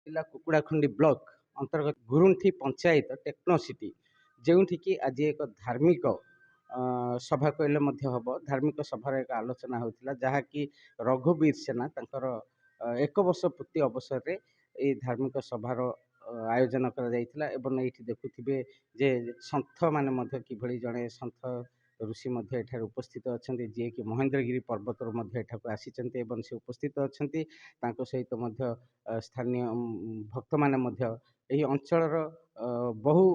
जिला कुकुड़ाखुंडी ब्लॉक अंतर्गत गुरुंठी पंचायत टेक्नोसिटी जोठिकी आज एक धार्मिक सभा कहले हम धार्मिक सभार एक आलोचना होता जहाँकि रघुवीर सेना तांकर एक वर्ष पूर्ति अवसर में ये धार्मिक सभार आयोजन कर देखुवे जे सन्थ माने किभली जड़े सन्थ ऋषि उपस्थित अच्छा जी कि महेंद्रगिरी पर्वतर एठाक आसी से उपस्थित अच्छा सहित स्थानीय भक्त मैंने अंचल बहु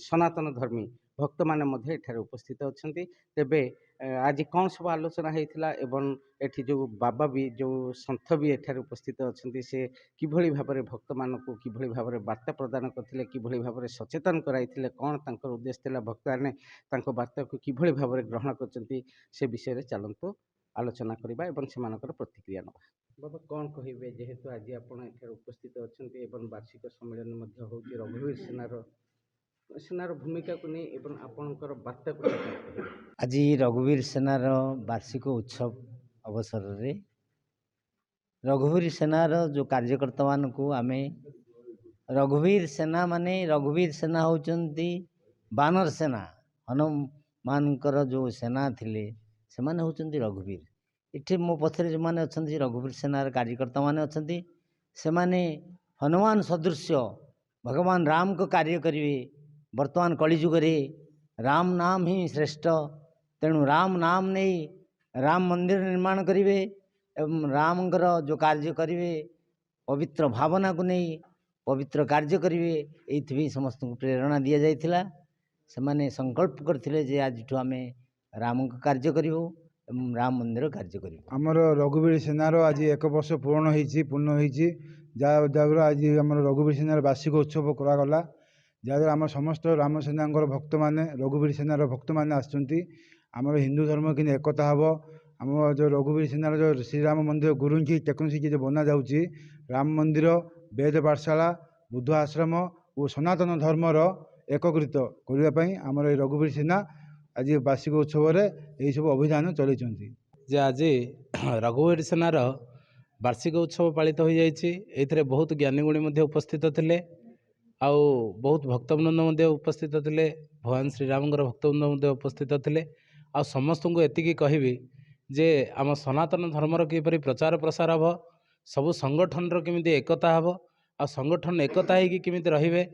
सनातन धर्मी भक्त मैंने उपस्थित अच्छा तेबे आज कौन सब आलोचना होता एवं एठी जो बाबा भी जो सन्थ भी एठार उपस्थित अच्छा से किभली भाव में भक्त मान को किभली भाव में वार्ता प्रदान करते किभली भाव में सचेतन कराइथिले कौन तांकर उद्देश्य था भक्त मैंने वार्ता को किभली भाव में ग्रहण करते से विषय चलतु आलोचना करवा एवं से प्रतिक्रिया ना बाबा कौन कहे जेहेतु आज आप उपस्थित अच्छा वार्षिक सम्मेलन हो रघुवीर सेनार भूमिका को नहीं एवं आपणकर वार्ता को आज रघुवीर सेनार वार्षिक उत्सव अवसर रे रघुवीर सेनार जो कार्यकर्ता मान को आमे रघुवीर सेना माने रघुवीर सेना होचंती बानर सेना हनुमानकर जो सेना थिले से माने होचंती रघुवीर इठी मो पछरे जो माने अछंती रघुवीर सेनार कार्यकर्ता माने अछंती से माने हनुमान सदृश भगवान राम को कार्य करिवे वर्तमान कलिजुग रे राम नाम ही श्रेष्ठ तेणु राम नाम नहीं राम मंदिर निर्माण करिवे एवं रामकर जो कार्य करिवे पवित्र भावना को नहीं पवित्र कार्य करिवे एथि समस्त को प्रेरणा दिया जाइथिला से माने संकल्प करथिले जे आज ठो आमे राम का कार्य करिवो एवं राम मंदिर कार्य करिवो हमर रघुवीर सेनार आज एक वर्ष पूर्ण होईची जहाँ आज आम रघुवीर सेनार वार्षिक उत्सव करा गला जहाँद्वारा आम समस्त राम सेना भक्त मैंने रघुवीर सेनार भक्त मैंने आमर हिंदू धर्म कि एकता हम आम जो रघुवीर सेनार जो श्रीराम मंदिर गुरुंठी टेक्नोसिटी जो बना जाऊँगी राम मंदिर वेद पाठशाला बुद्ध आश्रम और सनातन धर्मर एकत्रित करने आमर रघुवीर सेना आज वार्षिक उत्सव यही सब अभियान चलती जे आज रघुवीर सेनार वार्षिक उत्सव पालित हो जाए बहुत ज्ञानीगुणी उपस्थित थे आउ बहुत भक्तवृंद उपस्थित थे भगवान श्रीराम भक्तवृंद उपस्थित थे आ समस्त को एतिकी कहबी जे आम सनातन धर्मर किपरि प्रचार प्रसार हम सबु संगठन केमिति एकता हम आ संगठन एकता होगी केमिति रहिबे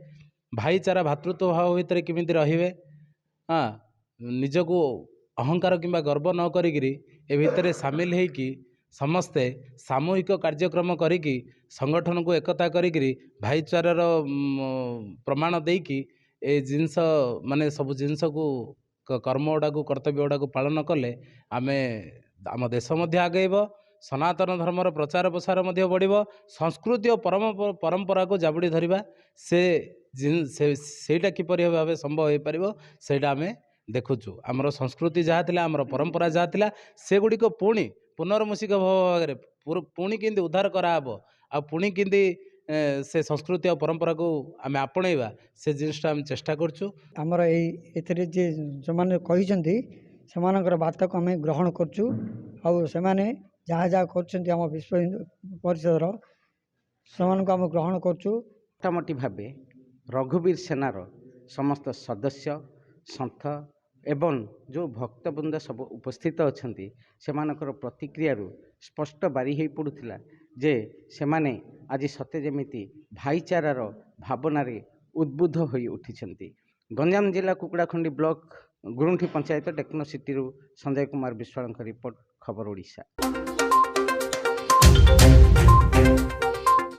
भाईचारा भातृत्व भाव भितर केमिति रहिबे हाँ निजको अहंकार किंबा गर्व न करिगिरी ए भितर सामिल होइकी समस्ते सामूहिक कार्यक्रम करिकी संगठन को एकता करिगिरी भाईचारार प्रमाण देकी ए जिनस माने सब जिनस को कर्म गुड़ा को कर्तव्य गुड़ा को पालन कले आमे आम देश मध्य आगेब सनातन धर्मर प्रचार प्रसार मध्य बढ़िबो संस्कृति और परंपरा को जाबुड़ी धरिबा सेटा किपरि भाबे संभव हो पारिबो सेटा आमे देखुचु आमर संस्कृति जहाँ थिला आमर परंपरा जहाँ थिला से गुड़िक पुणी पुनर्मूषिक भाव पुणी केंदी उद्धार कराब आ पुणी केंदी से संस्कृति और परंपरा को आम आपणेबा से जिनटा आम चेष्टा करछु आमर एथरे जे जो माने कहिसंती सेमानकर बार्ता को आम ग्रहण करछु आ सेमाने जहाँ जहाँ करछंती आम विश्व हिंदू परिषदर सेमान को आम ग्रहण करछु मोटामोटी भावे रघुवीर सेनार समस्त सदस्य सन्थ एवं जो भक्तवृंद सब उपस्थित अच्छा से प्रतिक्रिया स्पष्ट बारी हो पड़ूला जे से माने आज सते जमिति भाईचारार भावना उद्बुद्ध हो उठी गंजाम जिला Kukudakhandi block Gurunthi panchayat Technocity Sanjay Kumar Biswal report Khabar Odisha.